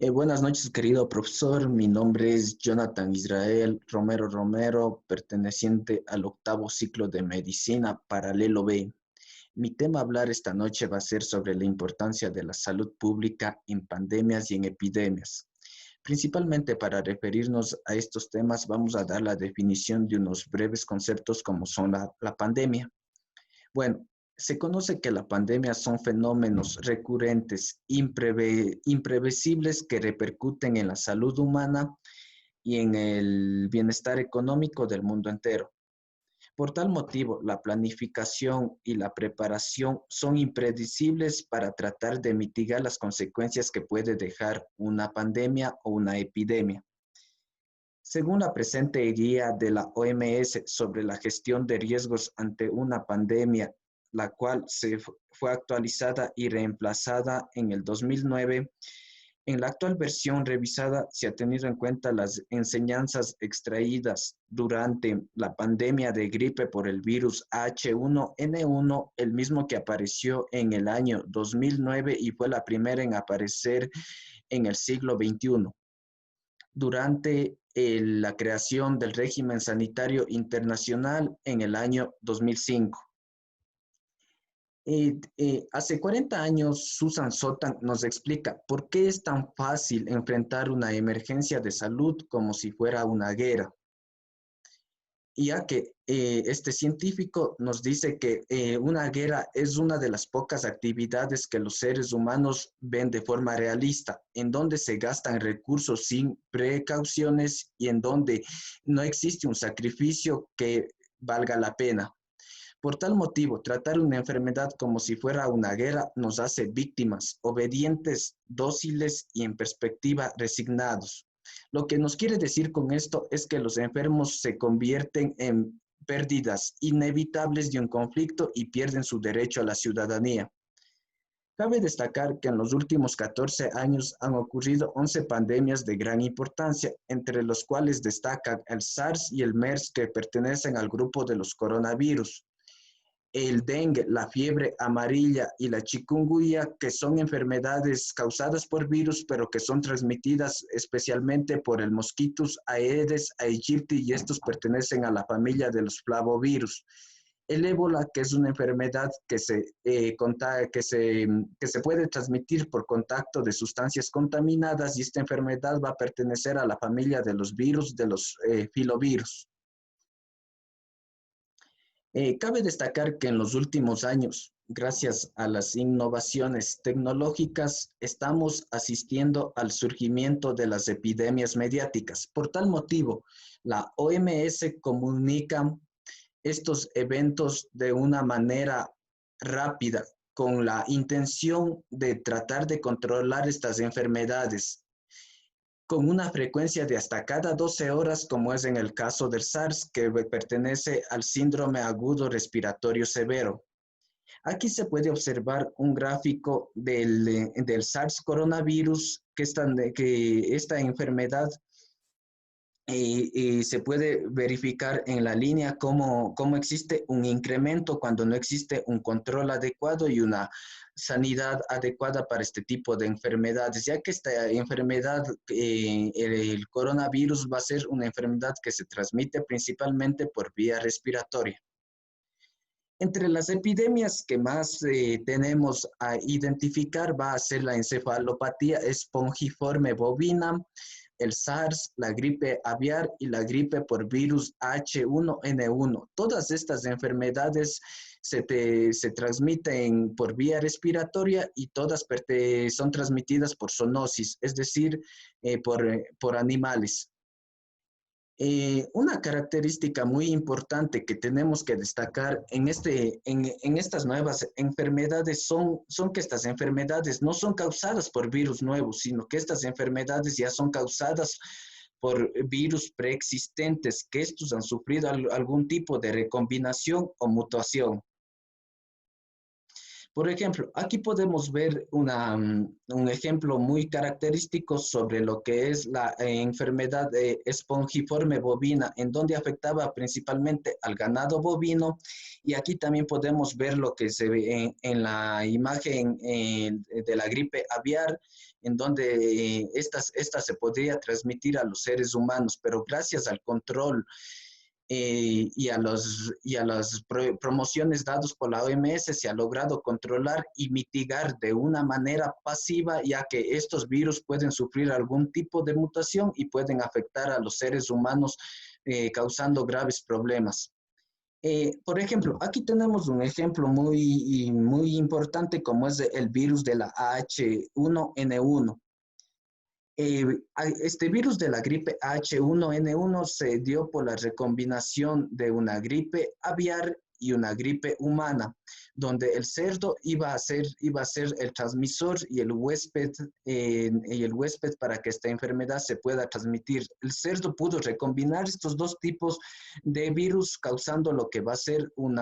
Buenas noches, querido profesor. Mi nombre es Jonathan Israel Romero Romero, perteneciente al octavo ciclo de Medicina Paralelo B. Mi tema a hablar esta noche va a ser sobre la importancia de la salud pública en pandemias y en epidemias. Principalmente para referirnos a estos temas, vamos a dar la definición de unos breves conceptos como son la pandemia. Bueno, se conoce que la pandemia son fenómenos recurrentes, imprevisibles que repercuten en la salud humana y en el bienestar económico del mundo entero. Por tal motivo, la planificación y la preparación son impredecibles para tratar de mitigar las consecuencias que puede dejar una pandemia o una epidemia. Según la presente guía de la OMS sobre la gestión de riesgos ante una pandemia, la cual fue actualizada y reemplazada en el 2009, en la actual versión revisada se ha tenido en cuenta las enseñanzas extraídas durante la pandemia de gripe por el virus H1N1, el mismo que apareció en el año 2009 y fue la primera en aparecer en el siglo XXI durante la creación del régimen sanitario internacional en el año 2005. Hace 40 años, Susan Sontag nos explica por qué es tan fácil enfrentar una emergencia de salud como si fuera una guerra. Ya que este científico nos dice que una guerra es una de las pocas actividades que los seres humanos ven de forma realista, en donde se gastan recursos sin precauciones y en donde no existe un sacrificio que valga la pena. Por tal motivo, tratar una enfermedad como si fuera una guerra nos hace víctimas, obedientes, dóciles y en perspectiva resignados. Lo que nos quiere decir con esto es que los enfermos se convierten en pérdidas inevitables de un conflicto y pierden su derecho a la ciudadanía. Cabe destacar que en los últimos 14 años han ocurrido 11 pandemias de gran importancia, entre los cuales destacan el SARS y el MERS que pertenecen al grupo de los coronavirus, el dengue, la fiebre amarilla y la chikungunya, que son enfermedades causadas por virus, pero que son transmitidas especialmente por el mosquitos Aedes aegypti, y estos pertenecen a la familia de los flavovirus. El ébola, que es una enfermedad que se puede transmitir por contacto de sustancias contaminadas, y esta enfermedad va a pertenecer a la familia de los virus, de los filovirus. Cabe destacar que en los últimos años, gracias a las innovaciones tecnológicas, estamos asistiendo al surgimiento de las epidemias mediáticas. Por tal motivo, la OMS comunica estos eventos de una manera rápida, con la intención de tratar de controlar estas enfermedades con una frecuencia de hasta cada 12 horas, como es en el caso del SARS, que pertenece al síndrome agudo respiratorio severo. Aquí se puede observar un gráfico del SARS coronavirus, que esta enfermedad se puede verificar en la línea cómo existe un incremento cuando no existe un control adecuado y una sanidad adecuada para este tipo de enfermedades, ya que esta enfermedad, el coronavirus, va a ser una enfermedad que se transmite principalmente por vía respiratoria. Entre las epidemias que más tenemos a identificar va a ser la encefalopatía espongiforme bovina, el SARS, la gripe aviar y la gripe por virus H1N1. Todas estas enfermedades se transmiten por vía respiratoria y todas son transmitidas por zoonosis, es decir, por animales. Una característica muy importante que tenemos que destacar en estas nuevas enfermedades son que estas enfermedades no son causadas por virus nuevos, sino que estas enfermedades ya son causadas por virus preexistentes, que estos han sufrido algún tipo de recombinación o mutación. Por ejemplo, aquí podemos ver un ejemplo muy característico sobre lo que es la enfermedad espongiforme bovina, en donde afectaba principalmente al ganado bovino. Y aquí también podemos ver lo que se ve en la imagen de la gripe aviar, en donde esta se podría transmitir a los seres humanos, pero gracias al control y a las promociones dadas por la OMS se ha logrado controlar y mitigar de una manera pasiva, ya que estos virus pueden sufrir algún tipo de mutación y pueden afectar a los seres humanos causando graves problemas. Por ejemplo, aquí tenemos un ejemplo muy importante como es el virus de la H1N1. Este virus de la gripe H1N1 se dio por la recombinación de una gripe aviar y una gripe humana, donde el cerdo iba a ser el transmisor y el huésped para que esta enfermedad se pueda transmitir. El cerdo pudo recombinar estos dos tipos de virus, causando lo que va a ser un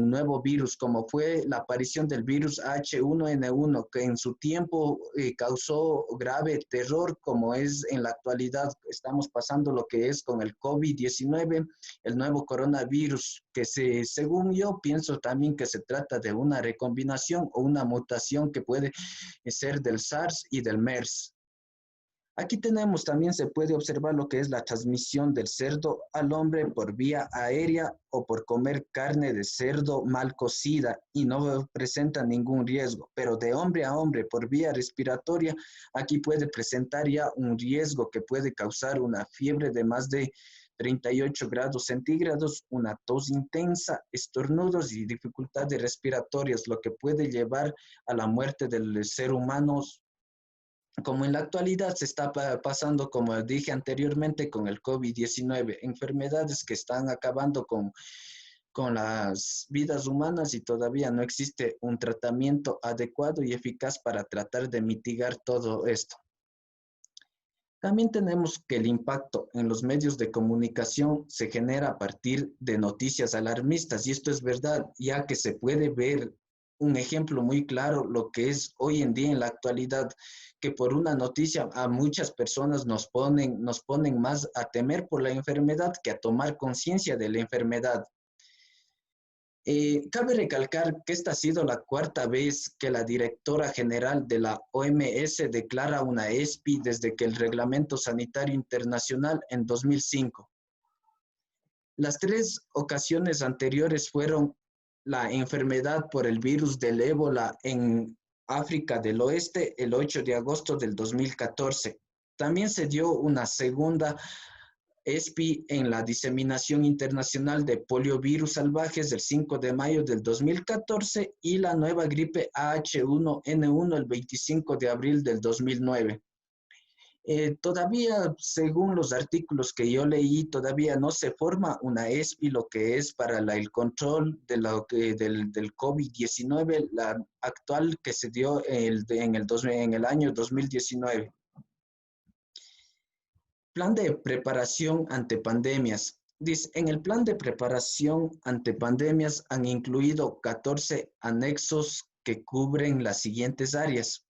nuevo virus, como fue la aparición del virus H1N1, que en su tiempo causó grave terror, como es en la actualidad. Estamos pasando lo que es con el COVID-19, el nuevo coronavirus, que según yo pienso también que se trata de una recombinación o una mutación que puede ser del SARS y del MERS. Aquí tenemos también, se puede observar lo que es la transmisión del cerdo al hombre por vía aérea o por comer carne de cerdo mal cocida y no presenta ningún riesgo, pero de hombre a hombre por vía respiratoria, aquí puede presentar ya un riesgo que puede causar una fiebre de más de 38 grados centígrados, una tos intensa, estornudos y dificultades respiratorias, lo que puede llevar a la muerte del ser humano, como en la actualidad se está pasando, como dije anteriormente, con el COVID-19, enfermedades que están acabando con las vidas humanas y todavía no existe un tratamiento adecuado y eficaz para tratar de mitigar todo esto. También tenemos que el impacto en los medios de comunicación se genera a partir de noticias alarmistas, y esto es verdad, ya que se puede ver un ejemplo muy claro lo que es hoy en día en la actualidad, que por una noticia a muchas personas nos ponen más a temer por la enfermedad que a tomar conciencia de la enfermedad. Cabe recalcar que esta ha sido la cuarta vez que la directora general de la OMS declara una ESPI desde que el Reglamento Sanitario Internacional en 2005. Las tres ocasiones anteriores fueron la enfermedad por el virus del ébola en África del Oeste el 8 de agosto del 2014. También se dio una segunda ESPI en la diseminación internacional de poliovirus salvajes del 5 de mayo del 2014 y la nueva gripe H1N1 el 25 de abril del 2009. Todavía, según los artículos que yo leí, todavía no se forma una ESPI, lo que es para el control del COVID-19, la actual que se dio en el año 2019. Plan de preparación ante pandemias. Dice, en el plan de preparación ante pandemias han incluido 14 anexos que cubren las siguientes áreas,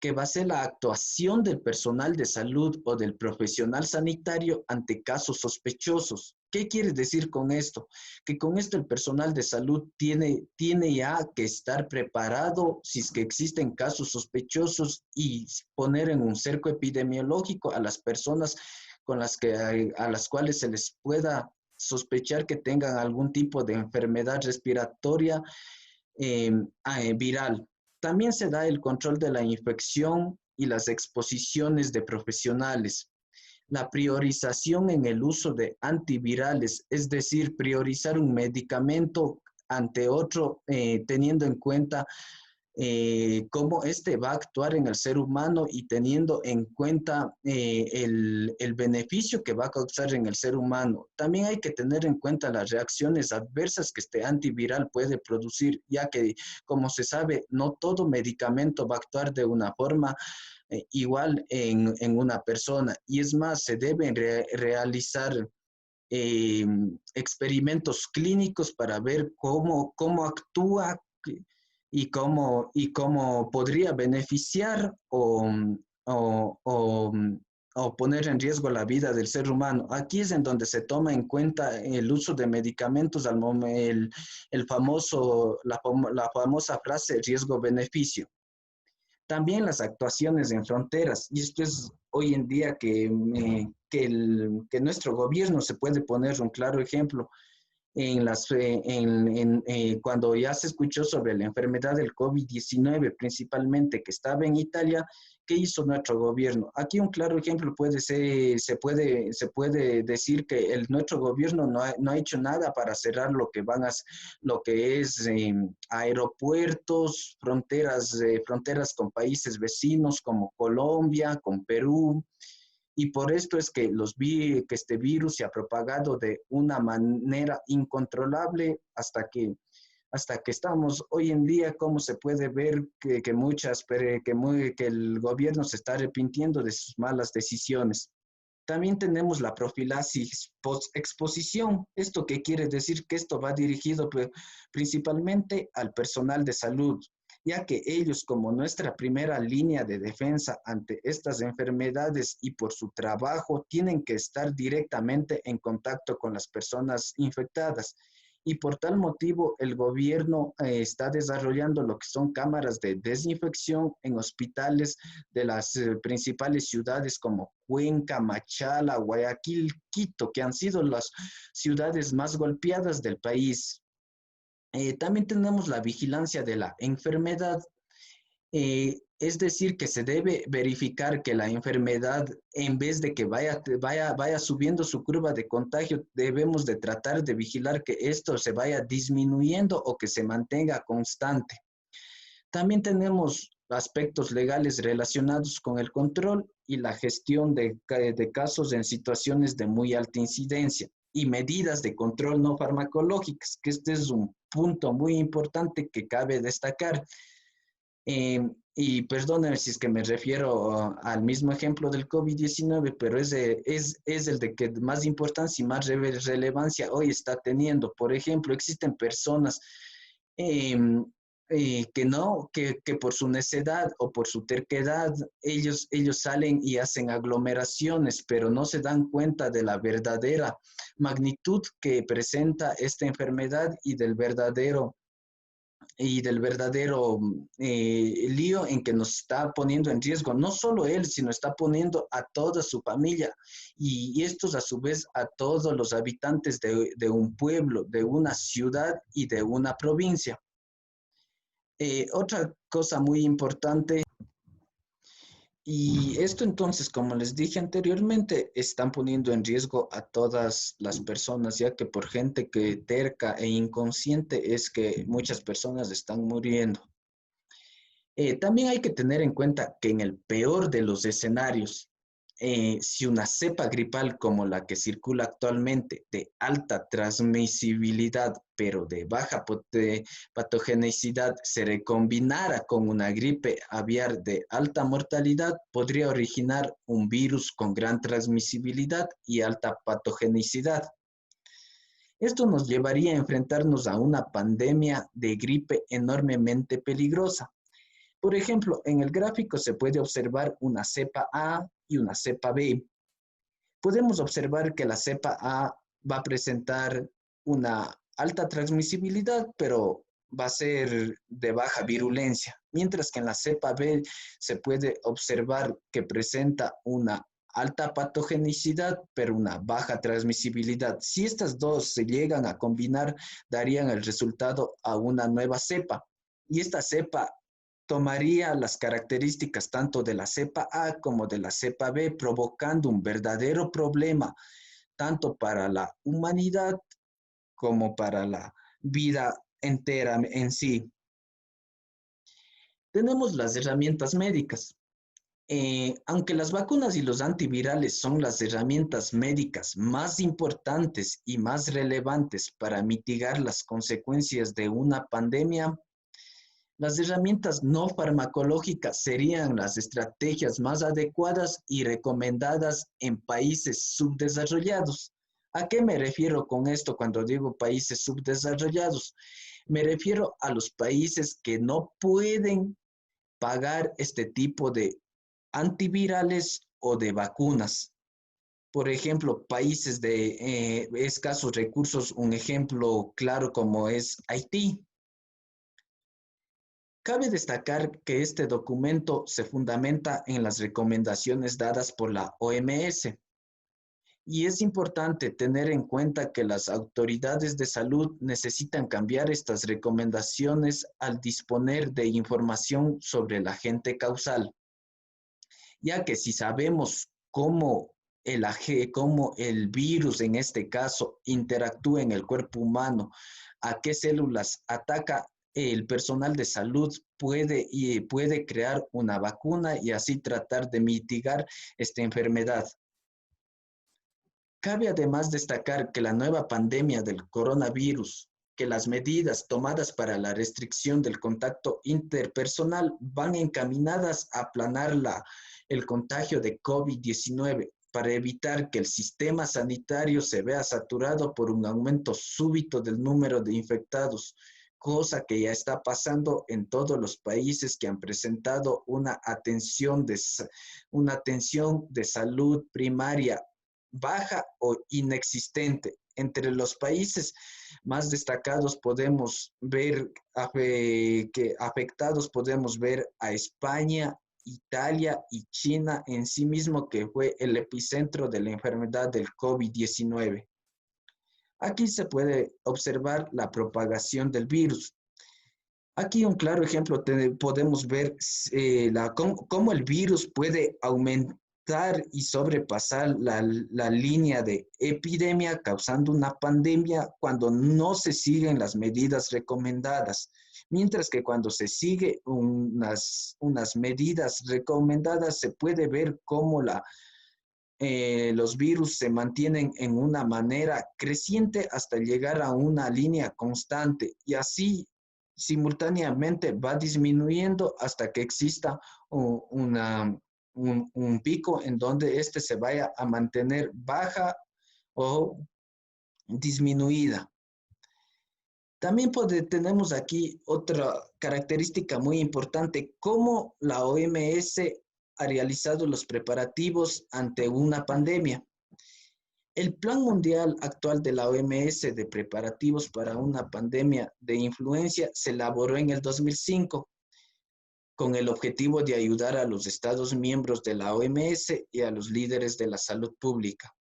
que va a ser la actuación del personal de salud o del profesional sanitario ante casos sospechosos. ¿Qué quiere decir con esto? Que con esto el personal de salud tiene ya que estar preparado si es que existen casos sospechosos y poner en un cerco epidemiológico a las personas a las cuales se les pueda sospechar que tengan algún tipo de enfermedad respiratoria viral. También se da el control de la infección y las exposiciones de profesionales. La priorización en el uso de antivirales, es decir, priorizar un medicamento ante otro, teniendo en cuenta cómo este va a actuar en el ser humano y teniendo en cuenta el beneficio que va a causar en el ser humano. También hay que tener en cuenta las reacciones adversas que este antiviral puede producir, ya que, como se sabe, no todo medicamento va a actuar de una forma igual en una persona. Y es más, se deben realizar experimentos clínicos para ver cómo actúa cómo podría beneficiar o, o, o poner en riesgo la vida del ser humano. Aquí es en donde se toma en cuenta el uso de medicamentos, la famosa frase riesgo-beneficio. También las actuaciones en fronteras, y esto es hoy en día que nuestro gobierno se puede poner un claro ejemplo cuando ya se escuchó sobre la enfermedad del COVID-19, principalmente que estaba en Italia. ¿Qué hizo nuestro gobierno? Aquí un claro ejemplo se puede decir que nuestro gobierno no ha hecho nada para cerrar lo que es aeropuertos, fronteras con países vecinos como Colombia, con Perú, y por esto es que que este virus se ha propagado de una manera incontrolable hasta que estamos hoy en día, como se puede ver que el gobierno se está arrepintiendo de sus malas decisiones. También tenemos la profilaxis post-exposición. ¿Esto qué quiere decir? Que esto va dirigido principalmente al personal de salud, ya que ellos, como nuestra primera línea de defensa ante estas enfermedades y por su trabajo, tienen que estar directamente en contacto con las personas infectadas. Y por tal motivo, el gobierno está desarrollando lo que son cámaras de desinfección en hospitales de las principales ciudades como Cuenca, Machala, Guayaquil, Quito, que han sido las ciudades más golpeadas del país. También tenemos la vigilancia de la enfermedad, es decir, que se debe verificar que la enfermedad, en vez de que vaya subiendo su curva de contagio, debemos de tratar de vigilar que esto se vaya disminuyendo o que se mantenga constante. También tenemos aspectos legales relacionados con el control y la gestión de casos en situaciones de muy alta incidencia y medidas de control no farmacológicas, que este es un punto muy importante que cabe destacar. Y perdónenme si es que me refiero al mismo ejemplo del COVID-19, pero es el de que más importancia y más relevancia hoy está teniendo. Por ejemplo, existen personas eh, que por su necedad o por su terquedad, ellos salen y hacen aglomeraciones, pero no se dan cuenta de la verdadera magnitud que presenta esta enfermedad y del verdadero lío en que nos está poniendo en riesgo, no solo él, sino está poniendo a toda su familia y estos a su vez a todos los habitantes de un pueblo, de una ciudad y de una provincia. Otra cosa muy importante, y esto entonces, como les dije anteriormente, están poniendo en riesgo a todas las personas, ya que por gente que terca e inconsciente es que muchas personas están muriendo. También hay que tener en cuenta que en el peor de los escenarios, si una cepa gripal como la que circula actualmente, de alta transmisibilidad, pero de baja patogenicidad, se recombinara con una gripe aviar de alta mortalidad, podría originar un virus con gran transmisibilidad y alta patogenicidad. Esto nos llevaría a enfrentarnos a una pandemia de gripe enormemente peligrosa. Por ejemplo, en el gráfico se puede observar una cepa A y una cepa B. Podemos observar que la cepa A va a presentar una alta transmisibilidad, pero va a ser de baja virulencia, mientras que en la cepa B se puede observar que presenta una alta patogenicidad, pero una baja transmisibilidad. Si estas dos se llegan a combinar, darían el resultado a una nueva cepa. Y esta cepa tomaría las características tanto de la cepa A como de la cepa B, provocando un verdadero problema tanto para la humanidad como para la vida entera en sí. Tenemos las herramientas médicas. Aunque las vacunas y los antivirales son las herramientas médicas más importantes y más relevantes para mitigar las consecuencias de una pandemia, las herramientas no farmacológicas serían las estrategias más adecuadas y recomendadas en países subdesarrollados. ¿A qué me refiero con esto cuando digo países subdesarrollados? Me refiero a los países que no pueden pagar este tipo de antivirales o de vacunas. Por ejemplo, países de escasos recursos, un ejemplo claro como es Haití. Cabe destacar que este documento se fundamenta en las recomendaciones dadas por la OMS y es importante tener en cuenta que las autoridades de salud necesitan cambiar estas recomendaciones al disponer de información sobre el agente causal, ya que si sabemos cómo el virus en este caso interactúa en el cuerpo humano, a qué células ataca, el personal de salud puede crear una vacuna y así tratar de mitigar esta enfermedad. Cabe además destacar que la nueva pandemia del coronavirus, que las medidas tomadas para la restricción del contacto interpersonal van encaminadas a aplanar el contagio de COVID-19 para evitar que el sistema sanitario se vea saturado por un aumento súbito del número de infectados, cosa que ya está pasando en todos los países que han presentado una atención de salud primaria baja o inexistente. Entre los países más destacados podemos ver que afectados podemos ver a España, Italia y China en sí mismo, que fue el epicentro de la enfermedad del COVID-19. Aquí se puede observar la propagación del virus. Aquí un claro ejemplo podemos ver cómo el virus puede aumentar y sobrepasar la línea de epidemia, causando una pandemia cuando no se siguen las medidas recomendadas. Mientras que cuando se sigue unas medidas recomendadas, se puede ver cómo los virus se mantienen en una manera creciente hasta llegar a una línea constante y así simultáneamente va disminuyendo hasta que exista un pico en donde este se vaya a mantener baja o disminuida. También tenemos aquí otra característica muy importante, cómo la OMS ha realizado los preparativos ante una pandemia. El Plan Mundial actual de la OMS de preparativos para una pandemia de influenza se elaboró en el 2005 con el objetivo de ayudar a los Estados miembros de la OMS y a los líderes de la salud pública.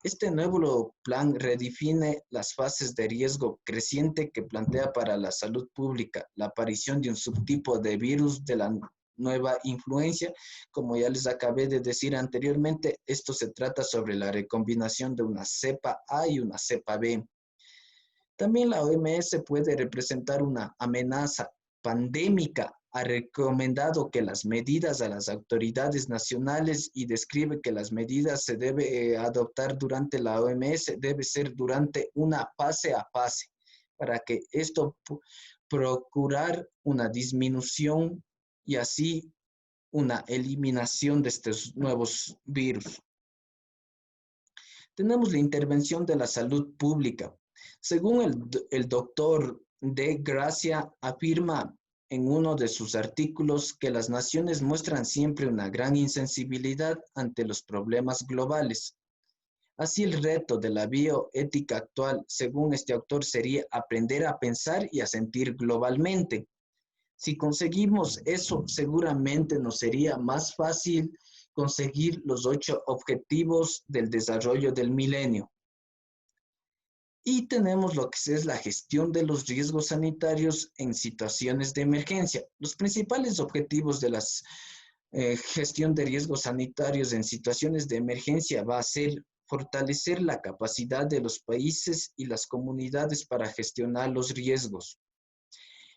Este nuevo plan redefine las fases de riesgo creciente que plantea para la salud pública la aparición de un subtipo de virus de la nueva influencia. Como ya les acabé de decir anteriormente, esto se trata sobre la recombinación de una cepa A y una cepa B. También la OMS puede representar una amenaza pandémica. Ha recomendado que las medidas a las autoridades nacionales y describe que las medidas se debe adoptar durante la OMS, debe ser durante una fase a fase, para que esto procurar una disminución y así una eliminación de estos nuevos virus. Tenemos la intervención de la salud pública. Según el doctor De Gracia afirma en uno de sus artículos que las naciones muestran siempre una gran insensibilidad ante los problemas globales. Así el reto de la bioética actual, según este autor, sería aprender a pensar y a sentir globalmente. Si conseguimos eso, seguramente nos sería más fácil conseguir los 8 objetivos del desarrollo del milenio. Y tenemos lo que es la gestión de los riesgos sanitarios en situaciones de emergencia. Los principales objetivos de la gestión de riesgos sanitarios en situaciones de emergencia va a ser fortalecer la capacidad de los países y las comunidades para gestionar los riesgos.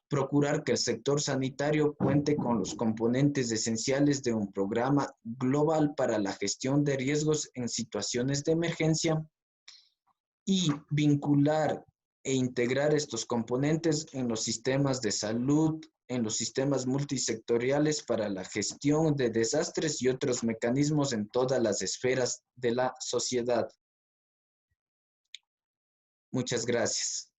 Procurar que el sector sanitario cuente con los componentes esenciales de un programa global para la gestión de riesgos en situaciones de emergencia y vincular e integrar estos componentes en los sistemas de salud, en los sistemas multisectoriales para la gestión de desastres y otros mecanismos en todas las esferas de la sociedad. Muchas gracias.